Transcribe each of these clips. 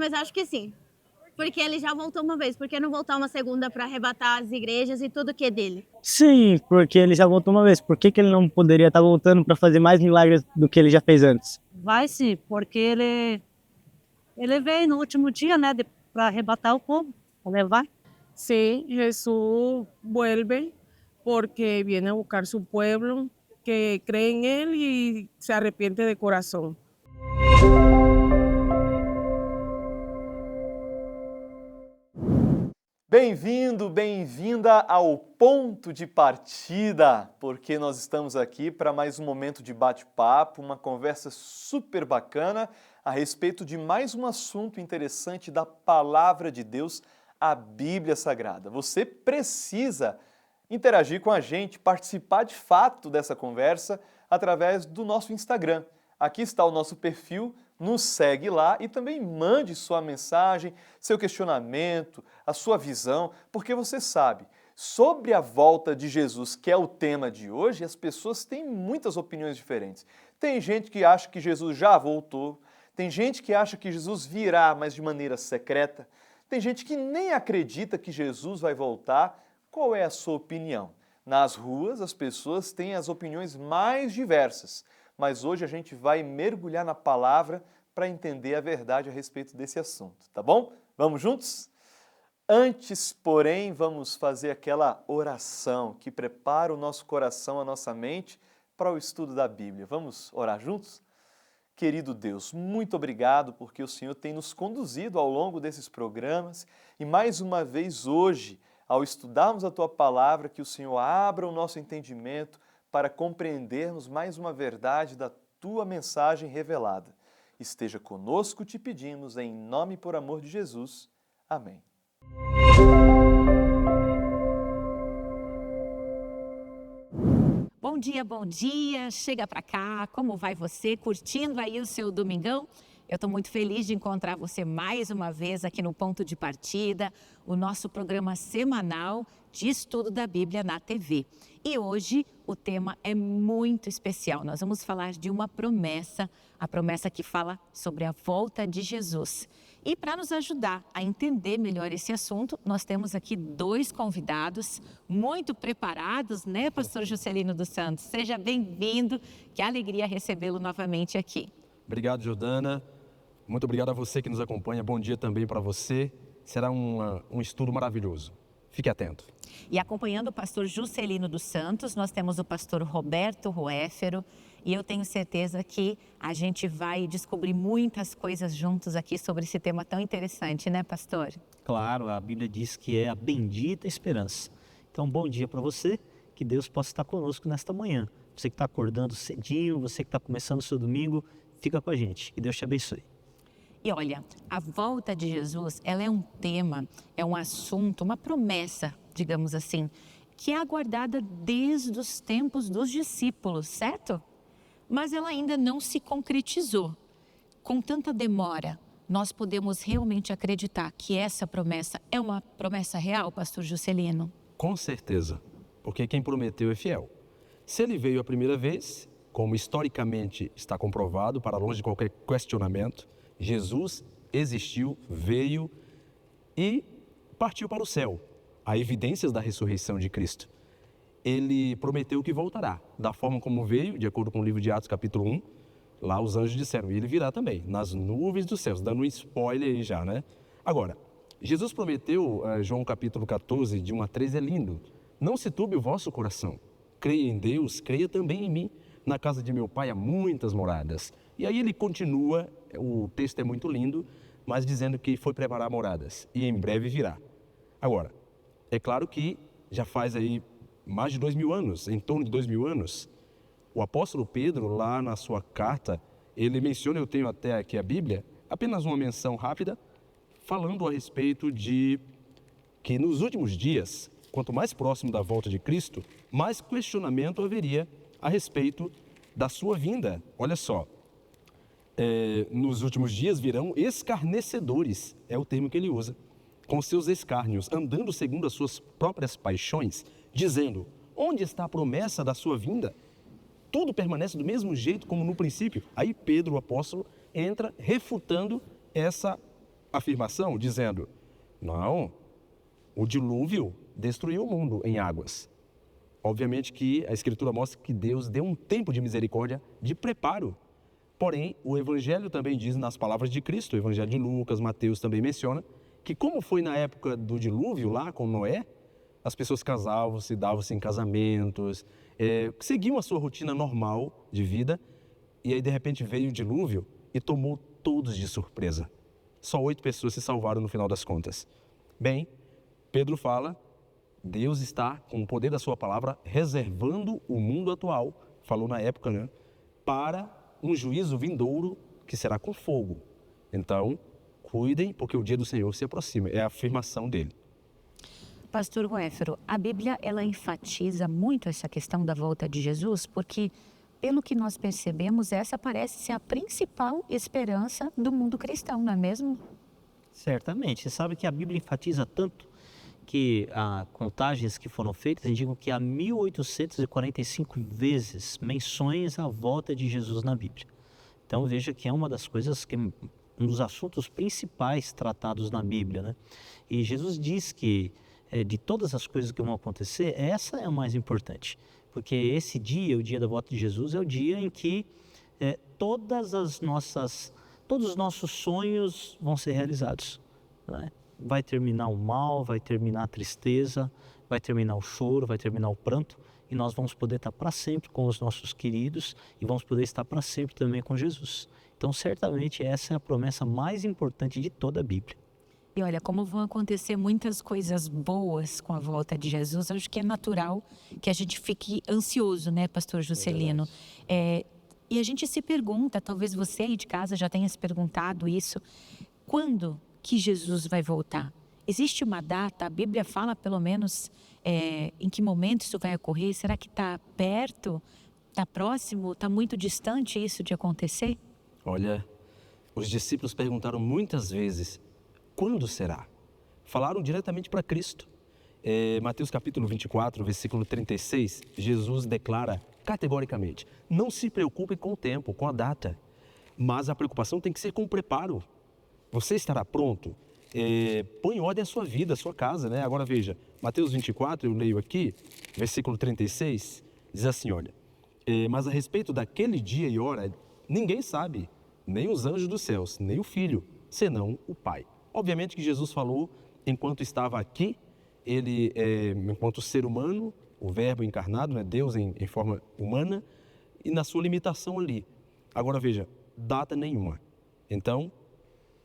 mas acho que sim. Porque ele já voltou uma vez, por que não voltar uma segunda para arrebatar as igrejas e tudo que é dele? Sim, porque ele já voltou uma vez. Por que que ele não poderia estar voltando para fazer mais milagres do que ele já fez antes? Vai sim, porque ele veio no último dia, né, para arrebatar o povo, para levar. Sí, Jesús vuelve porque viene a buscar su pueblo que cree en Él y se arrepiente de corazón. Bem-vindo, bem-vinda ao Ponto de Partida, porque nós estamos aqui para mais um momento de bate-papo, uma conversa super bacana a respeito de mais um assunto interessante da Palavra de Deus, a Bíblia Sagrada. Você precisa interagir com a gente, participar de fato dessa conversa através do nosso Instagram. Aqui está o nosso perfil, nos segue lá e também mande sua mensagem, seu questionamento, a sua visão, porque você sabe, sobre a volta de Jesus, que é o tema de hoje, as pessoas têm muitas opiniões diferentes. Tem gente que acha que Jesus já voltou, tem gente que acha que Jesus virá, mas de maneira secreta, tem gente que nem acredita que Jesus vai voltar. Qual é a sua opinião? Nas ruas, as pessoas têm as opiniões mais diversas, mas hoje a gente vai mergulhar na palavra para entender a verdade a respeito desse assunto, tá bom? Vamos juntos? Antes, porém, vamos fazer aquela oração que prepara o nosso coração, a nossa mente para o estudo da Bíblia. Vamos orar juntos? Querido Deus, muito obrigado porque o Senhor tem nos conduzido ao longo desses programas e mais uma vez hoje, ao estudarmos a Tua Palavra, que o Senhor abra o nosso entendimento para compreendermos mais uma verdade da Tua mensagem revelada. Esteja conosco, te pedimos, em nome e por amor de Jesus. Amém. Bom dia, chega para cá, como vai você? Curtindo aí o seu domingão? Eu estou muito feliz de encontrar você mais uma vez aqui no Ponto de Partida, o nosso programa semanal de estudo da Bíblia na TV. E hoje o tema é muito especial, nós vamos falar de uma promessa, a promessa que fala sobre a volta de Jesus. E para nos ajudar a entender melhor esse assunto, nós temos aqui dois convidados muito preparados, né, pastor Juscelino dos Santos? Seja bem-vindo, que alegria recebê-lo novamente aqui. Obrigado, Jordana. Muito obrigado a você que nos acompanha. Bom dia também para você. Será um estudo maravilhoso. Fique atento. E acompanhando o pastor Juscelino dos Santos, nós temos o pastor Roberto Roéfero. E eu tenho certeza que a gente vai descobrir muitas coisas juntos aqui sobre esse tema tão interessante, né, pastor? Claro, a Bíblia diz que é a bendita esperança. Então, bom dia para você, que Deus possa estar conosco nesta manhã. Você que está acordando cedinho, você que está começando o seu domingo, fica com a gente. Que Deus te abençoe. E olha, a volta de Jesus, ela é um tema, é um assunto, uma promessa, digamos assim, que é aguardada desde os tempos dos discípulos, certo? Mas ela ainda não se concretizou. Com tanta demora, nós podemos realmente acreditar que essa promessa é uma promessa real, pastor Juscelino? Com certeza, porque quem prometeu é fiel. Se ele veio a primeira vez, como historicamente está comprovado, para longe de qualquer questionamento, Jesus existiu, veio e partiu para o céu. Há evidências da ressurreição de Cristo. Ele prometeu que voltará, da forma como veio, de acordo com o livro de Atos, capítulo 1, lá os anjos disseram, e ele virá também, nas nuvens dos céus, dando um spoiler aí já, né? Agora, Jesus prometeu, João capítulo 14, de 1 a 13, é lindo. Não se turbe o vosso coração, creia em Deus, creia também em mim. Na casa de meu pai há muitas moradas. E aí ele continua, o texto é muito lindo, mas dizendo que foi preparar moradas e em breve virá. Agora, é claro que já faz aí mais de 2000 anos, em torno de 2000 anos, o apóstolo Pedro, lá na sua carta, ele menciona, eu tenho até aqui a Bíblia, apenas uma menção rápida, falando a respeito de que nos últimos dias, quanto mais próximo da volta de Cristo, mais questionamento haveria a respeito da sua vinda. Olha só, nos últimos dias virão escarnecedores, é o termo que ele usa, com seus escárnios, andando segundo as suas próprias paixões, dizendo, onde está a promessa da sua vinda? Tudo permanece do mesmo jeito como no princípio. Aí Pedro, o apóstolo, entra refutando essa afirmação dizendo, não, o dilúvio destruiu o mundo em águas. Obviamente que a Escritura mostra que Deus deu um tempo de misericórdia, de preparo. Porém, o Evangelho também diz nas palavras de Cristo, o Evangelho de Lucas, Mateus também menciona, que como foi na época do dilúvio lá com Noé, as pessoas casavam-se, davam-se em casamentos, seguiam a sua rotina normal de vida, e aí de repente veio o dilúvio e tomou todos de surpresa. Só 8 pessoas se salvaram no final das contas. Bem, Pedro fala, Deus está, com o poder da sua palavra, reservando o mundo atual, falou na época, né, para um juízo vindouro que será com fogo. Então, cuidem, porque o dia do Senhor se aproxima. É a afirmação dele. Pastor Ruéfero, a Bíblia ela enfatiza muito essa questão da volta de Jesus, porque, pelo que nós percebemos, essa parece ser a principal esperança do mundo cristão, não é mesmo? Certamente. Você sabe que a Bíblia enfatiza tanto que as contagens que foram feitas indicam que há 1845 vezes menções à volta de Jesus na Bíblia. Então veja que é uma das coisas que um dos assuntos principais tratados na Bíblia, né? E Jesus diz que de todas as coisas que vão acontecer, essa é a mais importante, porque esse dia, o dia da volta de Jesus, é o dia em que todos os nossos sonhos vão ser realizados, né? Vai terminar o mal, vai terminar a tristeza, vai terminar o choro, vai terminar o pranto, e nós vamos poder estar para sempre com os nossos queridos e vamos poder estar para sempre também com Jesus. Então, certamente, essa é a promessa mais importante de toda a Bíblia. E olha, como vão acontecer muitas coisas boas com a volta de Jesus, acho que é natural que a gente fique ansioso, né, pastor Juscelino? E a gente se pergunta, talvez você aí de casa já tenha se perguntado isso, quando que Jesus vai voltar? Existe uma data? A Bíblia fala pelo menos em que momento isso vai ocorrer? Será que está perto? Está próximo? Está muito distante isso de acontecer? Olha, os discípulos perguntaram muitas vezes, quando será? Falaram diretamente para Cristo. Mateus capítulo 24, versículo 36, Jesus declara categoricamente, não se preocupem com o tempo, com a data, mas a preocupação tem que ser com o preparo. Você estará pronto? Põe em ordem a sua vida, a sua casa, né? Agora veja, Mateus 24, eu leio aqui, versículo 36, diz assim, olha, mas a respeito daquele dia e hora, ninguém sabe, nem os anjos dos céus, nem o Filho, senão o Pai. Obviamente que Jesus falou enquanto estava aqui, ele, enquanto ser humano, o verbo encarnado, né? Deus em forma humana, e na sua limitação ali. Agora veja, data nenhuma. Então,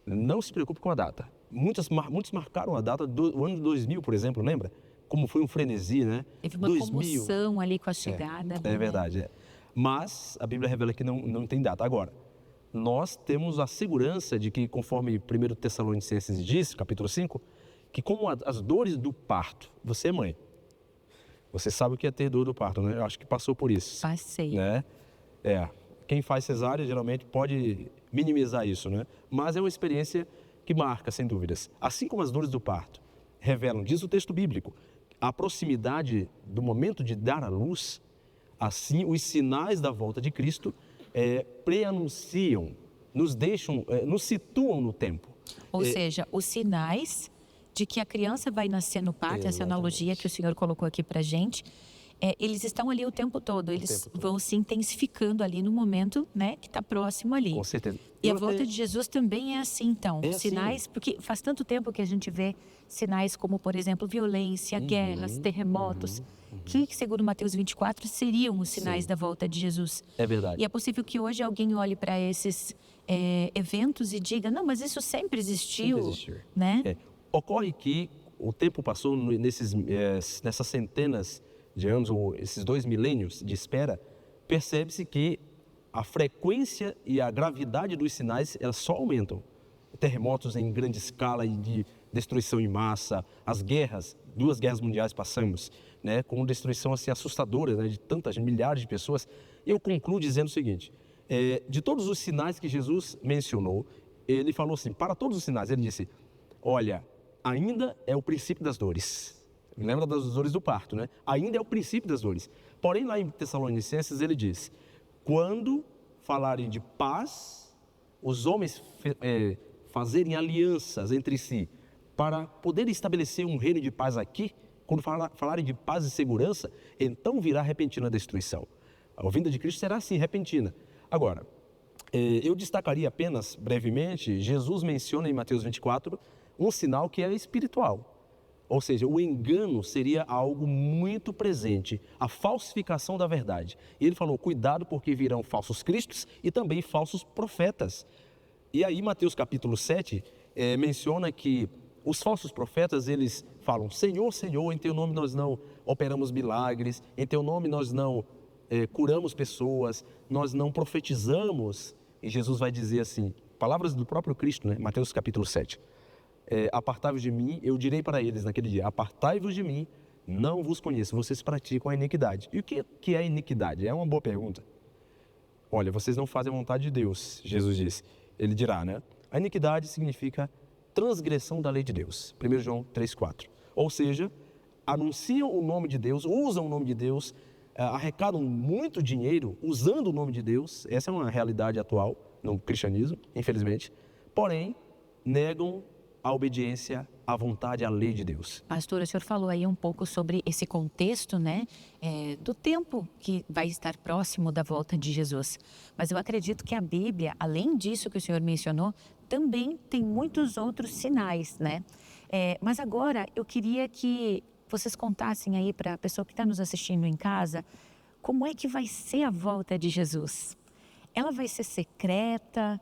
não se preocupe com a data. Muitos marcaram a data do ano 2000, por exemplo, lembra? Como foi um frenesi, né? Teve uma comoção ali com a chegada. É verdade. Mas a Bíblia revela que não tem data. Agora, nós temos a segurança de que, conforme 1 Tessalonicenses diz, capítulo 5, que como as dores do parto, você é mãe, você sabe o que é ter dor do parto, né? Eu acho que passou por isso. Passei. Né? Quem faz cesárea geralmente pode minimizar isso, né? Mas é uma experiência que marca, sem dúvidas. Assim como as dores do parto revelam, diz o texto bíblico, a proximidade do momento de dar à luz, assim os sinais da volta de Cristo preanunciam, nos situam no tempo. Ou seja, os sinais de que a criança vai nascer no parto, essa analogia que o senhor colocou aqui pra gente, eles estão ali o tempo todo, eles vão se intensificando ali no momento, né, que está próximo ali. Com certeza. E a volta de Jesus também é assim, então. Sinais, assim. porque faz tanto tempo que a gente vê sinais como, por exemplo, violência, guerras, terremotos, que, segundo Mateus 24, seriam os sinais da volta de Jesus. É verdade. E é possível que hoje alguém olhe para esses eventos e diga, não, mas isso sempre existiu, né? Ocorre que o tempo passou nessas centenas de anos, ou esses 2 milênios de espera, percebe-se que a frequência e a gravidade dos sinais, elas só aumentam. Terremotos em grande escala e de destruição em massa, as guerras, 2 guerras mundiais passamos, né, com destruição assim, assustadora, né, de tantas milhares de pessoas. Eu concluo dizendo o seguinte, de todos os sinais que Jesus mencionou, ele falou assim, para todos os sinais, ele disse, olha, ainda é o princípio das dores. Lembra das dores do parto, né? Ainda é o princípio das dores. Porém, lá em Tessalonicenses, ele diz, quando falarem de paz, os homens fazerem alianças entre si para poder estabelecer um reino de paz aqui, quando falarem de paz e segurança, então virá repentina destruição. A vinda de Cristo será assim, repentina. Agora, eu destacaria apenas brevemente, Jesus menciona em Mateus 24 um sinal que é espiritual. Ou seja, o engano seria algo muito presente, a falsificação da verdade. E ele falou, cuidado porque virão falsos cristos e também falsos profetas. E aí Mateus capítulo 7 menciona que os falsos profetas, eles falam, Senhor, Senhor, em teu nome nós não operamos milagres, em teu nome nós não curamos pessoas, nós não profetizamos. E Jesus vai dizer assim, palavras do próprio Cristo, né? Mateus capítulo 7. Apartai-vos de mim, eu direi para eles naquele dia, apartai-vos de mim, não vos conheço, vocês praticam a iniquidade. E o que é iniquidade? É uma boa pergunta. Olha, vocês não fazem a vontade de Deus, Jesus disse. Ele dirá, né? A iniquidade significa transgressão da lei de Deus. 1 João 3,4. Ou seja, anunciam o nome de Deus, usam o nome de Deus, arrecadam muito dinheiro usando o nome de Deus. Essa é uma realidade atual no cristianismo, infelizmente. Porém, negam a obediência à vontade, à lei de Deus. Pastor, o senhor falou aí um pouco sobre esse contexto, né, do tempo que vai estar próximo da volta de Jesus. Mas eu acredito que a Bíblia, além disso que o senhor mencionou, também tem muitos outros sinais, né? Mas agora eu queria que vocês contassem aí para a pessoa que está nos assistindo em casa, como é que vai ser a volta de Jesus? Ela vai ser secreta?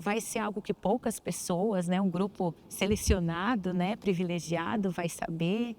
Vai ser algo que poucas pessoas, né, um grupo selecionado, né, privilegiado vai saber?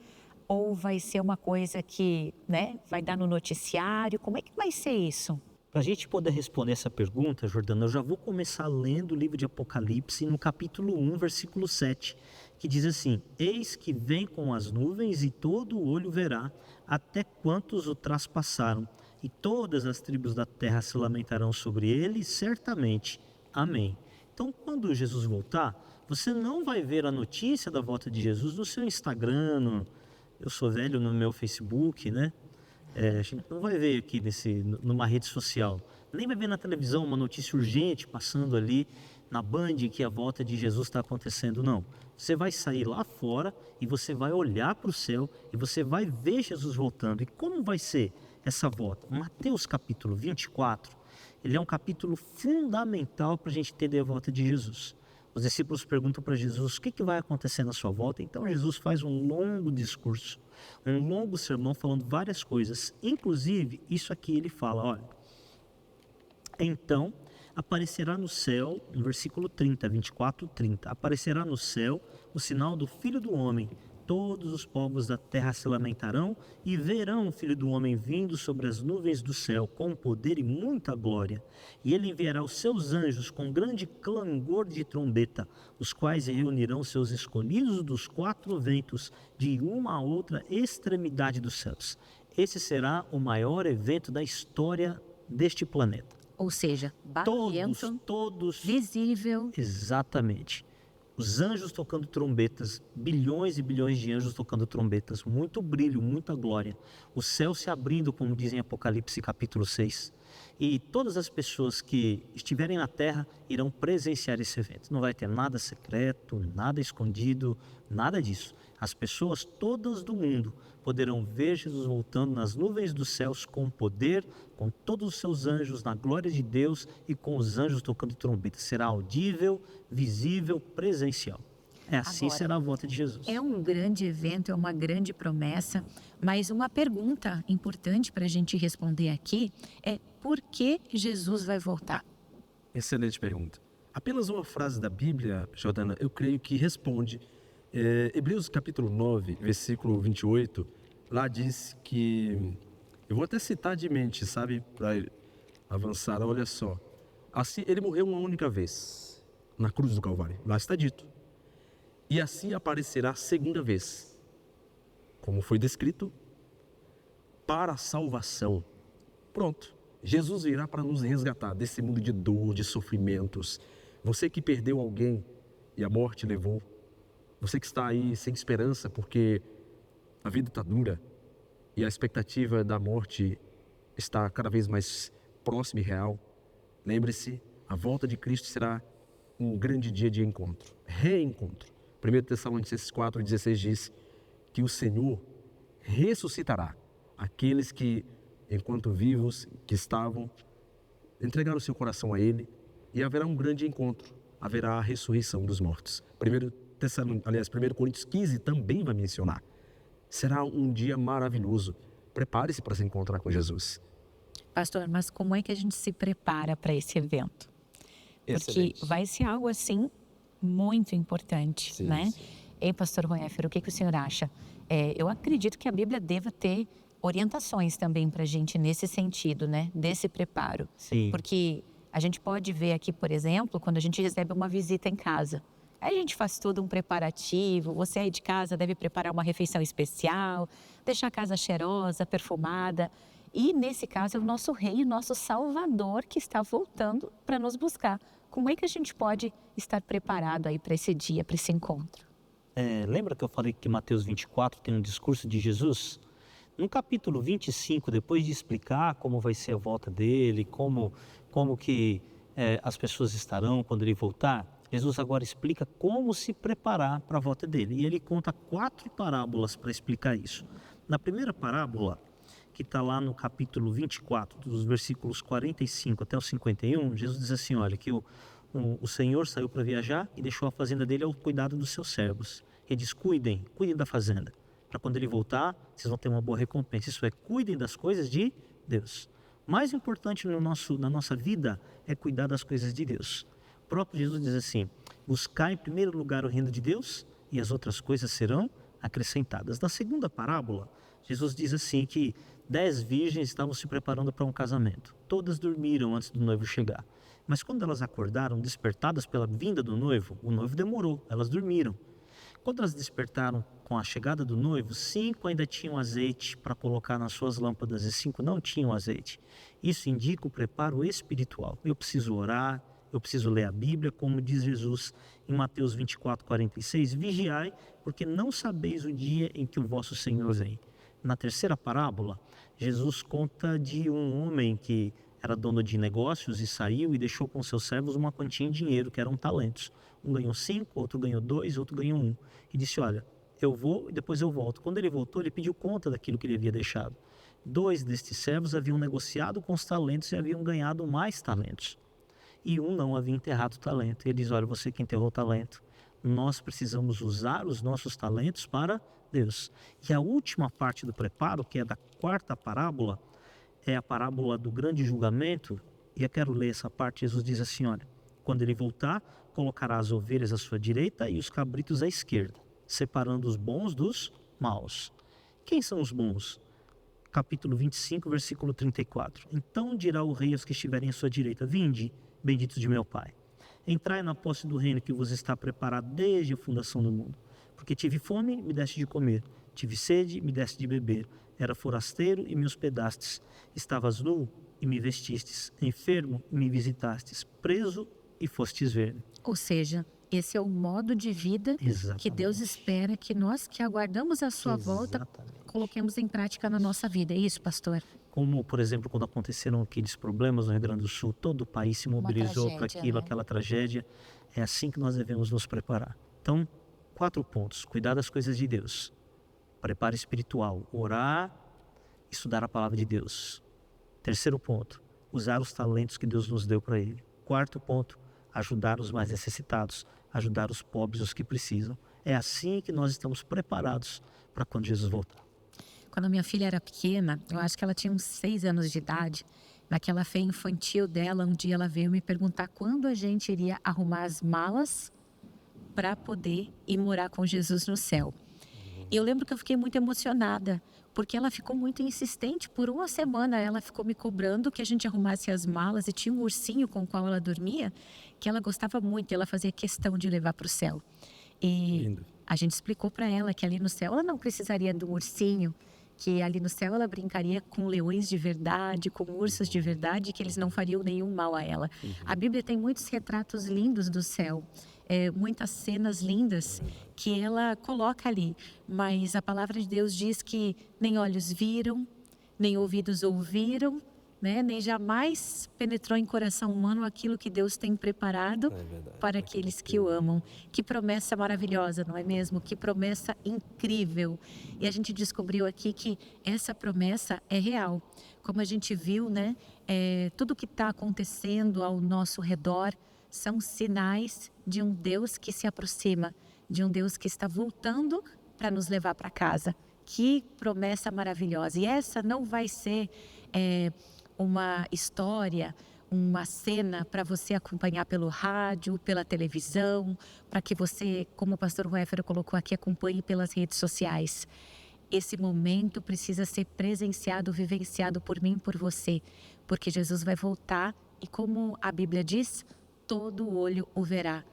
Ou vai ser uma coisa que, né, vai dar no noticiário? Como é que vai ser isso? Para a gente poder responder essa pergunta, Jordana, eu já vou começar lendo o livro de Apocalipse no capítulo 1, versículo 7, que diz assim, eis que vem com as nuvens e todo o olho verá, até quantos o traspassaram, e todas as tribos da terra se lamentarão sobre ele, certamente. Amém. Então, quando Jesus voltar, você não vai ver a notícia da volta de Jesus no seu Instagram, eu sou velho, no meu Facebook, né? A gente não vai ver aqui numa rede social, nem vai ver na televisão uma notícia urgente passando ali na Band que a volta de Jesus está acontecendo, não. Você vai sair lá fora e você vai olhar para o céu e você vai ver Jesus voltando. E como vai ser essa volta? Mateus capítulo 24, ele é um capítulo fundamental para a gente entender a volta de Jesus. Os discípulos perguntam para Jesus, o que vai acontecer na sua volta? Então Jesus faz um longo discurso, um longo sermão falando várias coisas. Inclusive, isso aqui ele fala, olha, então aparecerá no céu, no versículo 30, 24, 30, aparecerá no céu o sinal do Filho do Homem. Todos os povos da terra se lamentarão e verão o Filho do Homem vindo sobre as nuvens do céu com poder e muita glória. E ele enviará os seus anjos com grande clangor de trombeta, os quais reunirão seus escolhidos dos quatro ventos, de uma a outra extremidade dos céus. Esse será o maior evento da história deste planeta. Ou seja, barulhento, todos visível. Exatamente. Os anjos tocando trombetas, bilhões e bilhões de anjos tocando trombetas, muito brilho, muita glória. O céu se abrindo, como diz em Apocalipse capítulo 6. E todas as pessoas que estiverem na terra irão presenciar esse evento. Não vai ter nada secreto, nada escondido, nada disso. As pessoas todas do mundo poderão ver Jesus voltando nas nuvens dos céus com poder, com todos os seus anjos, na glória de Deus e com os anjos tocando trombeta. Será audível, visível, presencial. Assim Agora, será a volta de Jesus. É um grande evento, é uma grande promessa, mas uma pergunta importante para a gente responder aqui é por que Jesus vai voltar? Excelente pergunta. Apenas uma frase da Bíblia, Jordana, eu creio que responde. Hebreus capítulo 9, versículo 28, lá diz que, eu vou até citar de mente, sabe, para avançar, olha só. Assim, ele morreu uma única vez, na cruz do Calvário, lá está dito. E assim aparecerá segunda vez, como foi descrito, para a salvação. Pronto, Jesus virá para nos resgatar desse mundo de dor, de sofrimentos. Você que perdeu alguém e a morte levou, você que está aí sem esperança porque a vida está dura e a expectativa da morte está cada vez mais próxima e real. Lembre-se, a volta de Cristo será um grande dia de encontro, reencontro. 1 Tessalonicenses 4,16 diz que o Senhor ressuscitará aqueles que, enquanto vivos, que estavam, entregaram o seu coração a Ele, e haverá um grande encontro, haverá a ressurreição dos mortos. 1 Coríntios 15 também vai mencionar. Será um dia maravilhoso. Prepare-se para se encontrar com Jesus. Pastor, mas como é que a gente se prepara para esse evento? Porque Excelente. vai ser algo assim muito importante, Sim, né? sim. Ei, pastor Roéfer, o que o senhor acha? Eu acredito que a Bíblia deva ter orientações também para a gente nesse sentido, né? Desse preparo. Sim. Porque a gente pode ver aqui, por exemplo, quando a gente recebe uma visita em casa. Aí a gente faz todo um preparativo, você aí de casa deve preparar uma refeição especial, deixar a casa cheirosa, perfumada. E nesse caso é o nosso rei, o nosso salvador que está voltando para nos buscar. Como é que a gente pode estar preparado aí para esse dia, para esse encontro? Lembra que eu falei que Mateus 24 tem um discurso de Jesus? No capítulo 25, depois de explicar como vai ser a volta dele, como que as pessoas estarão quando ele voltar, Jesus agora explica como se preparar para a volta dele. E ele conta 4 parábolas para explicar isso. Na primeira parábola, que está lá no capítulo 24, dos versículos 45 até o 51, Jesus diz assim, olha, que o Senhor saiu para viajar e deixou a fazenda dele ao cuidado dos seus servos. Ele diz, cuidem da fazenda, para quando ele voltar, vocês vão ter uma boa recompensa. Isso é, cuidem das coisas de Deus. Mais importante na nossa vida é cuidar das coisas de Deus. O próprio Jesus diz assim, buscar em primeiro lugar o reino de Deus e as outras coisas serão acrescentadas. Na segunda parábola, Jesus diz assim que 10 virgens estavam se preparando para um casamento. Todas dormiram antes do noivo chegar. Mas quando elas acordaram, despertadas pela vinda do noivo, o noivo demorou, elas dormiram. Quando elas despertaram com a chegada do noivo, 5 ainda tinham azeite para colocar nas suas lâmpadas e 5 não tinham azeite. Isso indica o preparo espiritual. Eu preciso orar, eu preciso ler a Bíblia, como diz Jesus em Mateus 24, 46, vigiai, porque não sabeis o dia em que o vosso Senhor vem. Na terceira parábola, Jesus conta de um homem que era dono de negócios e saiu e deixou com seus servos uma quantia em dinheiro, que eram talentos. Um ganhou 5, outro ganhou 2, outro ganhou 1. E disse, olha, eu vou e depois eu volto. Quando ele voltou, ele pediu conta daquilo que ele havia deixado. 2 destes servos haviam negociado com os talentos e haviam ganhado mais talentos. E um não havia enterrado o talento. E ele diz, olha, você que enterrou o talento, nós precisamos usar os nossos talentos para Deus. E a última parte do preparo, que é da quarta parábola, é a parábola do grande julgamento. E eu quero ler essa parte. Jesus diz assim, olha, quando ele voltar, colocará as ovelhas à sua direita e os cabritos à esquerda, separando os bons dos maus. Quem são os bons? Capítulo 25, versículo 34. Então dirá o rei aos que estiverem à sua direita, vinde, benditos de meu Pai. Entrai na posse do reino que vos está preparado desde a fundação do mundo. Porque tive fome, me deste de comer. Tive sede, me deste de beber. Era forasteiro e me hospedastes. Estavas nu e me vestistes. Enfermo e me visitastes. Preso e fostes ver. Ou seja, esse é o modo de vida Exatamente. que Deus espera que nós que aguardamos a sua volta Exatamente. coloquemos em prática na nossa vida. É isso, pastor? Como, por exemplo, quando aconteceram aqueles problemas no Rio Grande do Sul, todo o país se mobilizou para tragédia, aquilo, né? aquela tragédia. É assim que nós devemos nos preparar. Então, 4 pontos. Cuidar das coisas de Deus. Preparo espiritual. Orar, estudar a palavra de Deus. Terceiro ponto. Usar os talentos que Deus nos deu para Ele. Quarto ponto. Ajudar os mais necessitados. Ajudar os pobres, os que precisam. É assim que nós estamos preparados para quando Jesus voltar. Quando a minha filha era pequena, eu acho que ela tinha uns 6 anos de idade, naquela fé infantil dela, um dia ela veio me perguntar quando a gente iria arrumar as malas para poder ir morar com Jesus no céu. E eu lembro que eu fiquei muito emocionada, porque ela ficou muito insistente. Por uma semana ela ficou me cobrando que a gente arrumasse as malas e tinha um ursinho com o qual ela dormia, que ela gostava muito e ela fazia questão de levar para o céu. E Lindo. a gente explicou para ela que ali no céu ela não precisaria de um ursinho, que ali no céu ela brincaria com leões de verdade, com ursos de verdade, que eles não fariam nenhum mal a ela. A Bíblia tem muitos retratos lindos do céu, muitas cenas lindas que ela coloca ali, mas a palavra de Deus diz que nem olhos viram, nem ouvidos ouviram, né? Nem jamais penetrou em coração humano aquilo que Deus tem preparado para aqueles que o amam. Que promessa maravilhosa, não é mesmo? Que promessa incrível. E a gente descobriu aqui que essa promessa é real. Como a gente viu, né? Tudo que está acontecendo ao nosso redor são sinais de um Deus que se aproxima, de um Deus que está voltando para nos levar para casa. Que promessa maravilhosa. E essa não vai ser uma história, uma cena para você acompanhar pelo rádio, pela televisão, para que você, como o pastor Ruéfero colocou aqui, acompanhe pelas redes sociais. Esse momento precisa ser presenciado, vivenciado por mim e por você, porque Jesus vai voltar e, como a Bíblia diz, todo olho o verá.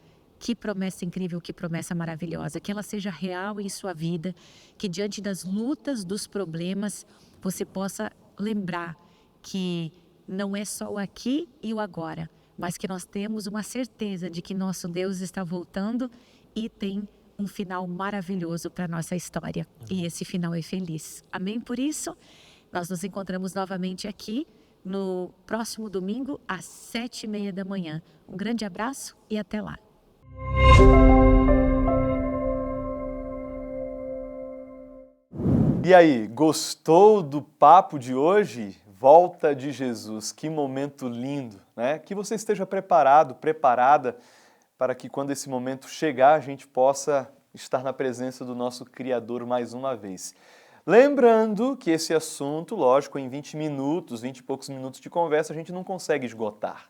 Que promessa incrível, que promessa maravilhosa. Que ela seja real em sua vida, que diante das lutas, dos problemas, você possa lembrar que não é só o aqui e o agora, mas que nós temos uma certeza de que nosso Deus está voltando e tem um final maravilhoso para a nossa história. E esse final é feliz. Amém? Por isso, nós nos encontramos novamente aqui no próximo domingo, às 7h30 da manhã. Um grande abraço e até lá. E aí, gostou do papo de hoje? Volta de Jesus, que momento lindo, né? Que você esteja preparado, preparada para que quando esse momento chegar, a gente possa estar na presença do nosso Criador mais uma vez. Lembrando que esse assunto, lógico, em 20 minutos, 20 e poucos minutos de conversa, a gente não consegue esgotar.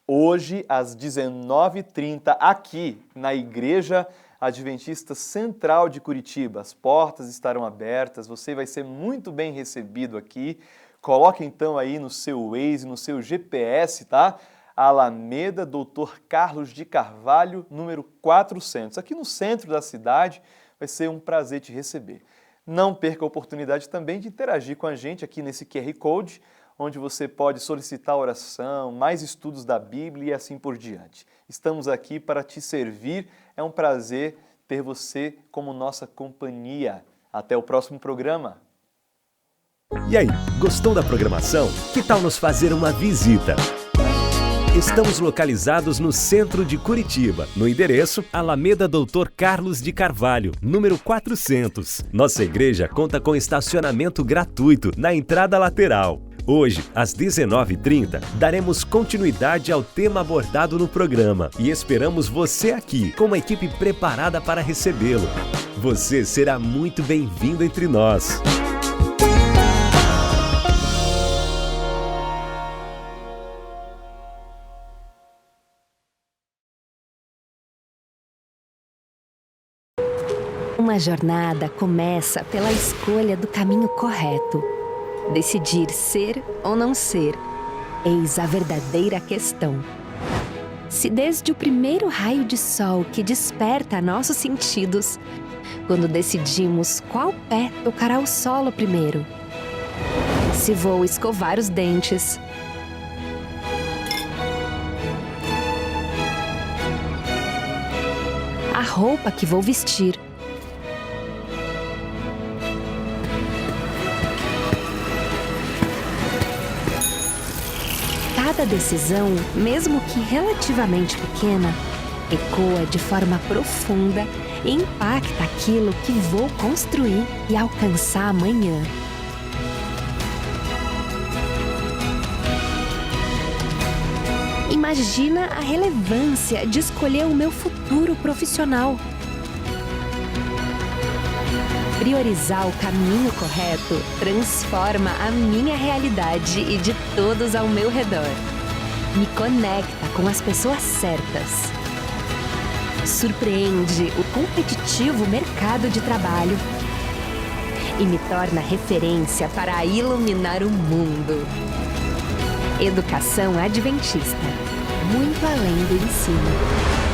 Hoje, às 19h30, aqui na Igreja Adventista Central de Curitiba. As portas estarão abertas, você vai ser muito bem recebido aqui. Coloque então aí no seu Waze, no seu GPS, tá? Alameda Dr. Carlos de Carvalho, número 400. Aqui no centro da cidade, vai ser um prazer te receber. Não perca a oportunidade também de interagir com a gente aqui nesse QR Code, onde você pode solicitar oração, mais estudos da Bíblia e assim por diante. Estamos aqui para te servir, é um prazer ter você como nossa companhia. Até o próximo programa. E aí, gostou da programação? Que tal nos fazer uma visita? Estamos localizados no centro de Curitiba, no endereço Alameda Dr. Carlos de Carvalho, número 400. Nossa igreja conta com estacionamento gratuito na entrada lateral. Hoje, às 19h30, daremos continuidade ao tema abordado no programa e esperamos você aqui, com uma equipe preparada para recebê-lo. Você será muito bem-vindo entre nós. Uma jornada começa pela escolha do caminho correto. Decidir ser ou não ser, eis a verdadeira questão. Se desde o primeiro raio de sol que desperta nossos sentidos, quando decidimos qual pé tocará o solo primeiro, se vou escovar os dentes, a roupa que vou vestir, cada decisão, mesmo que relativamente pequena, ecoa de forma profunda e impacta aquilo que vou construir e alcançar amanhã. Imagina a relevância de escolher o meu futuro profissional. Priorizar o caminho correto transforma a minha realidade e de todos ao meu redor. Me conecta com as pessoas certas. Surpreende o competitivo mercado de trabalho e me torna referência para iluminar o mundo. Educação Adventista, muito além do ensino.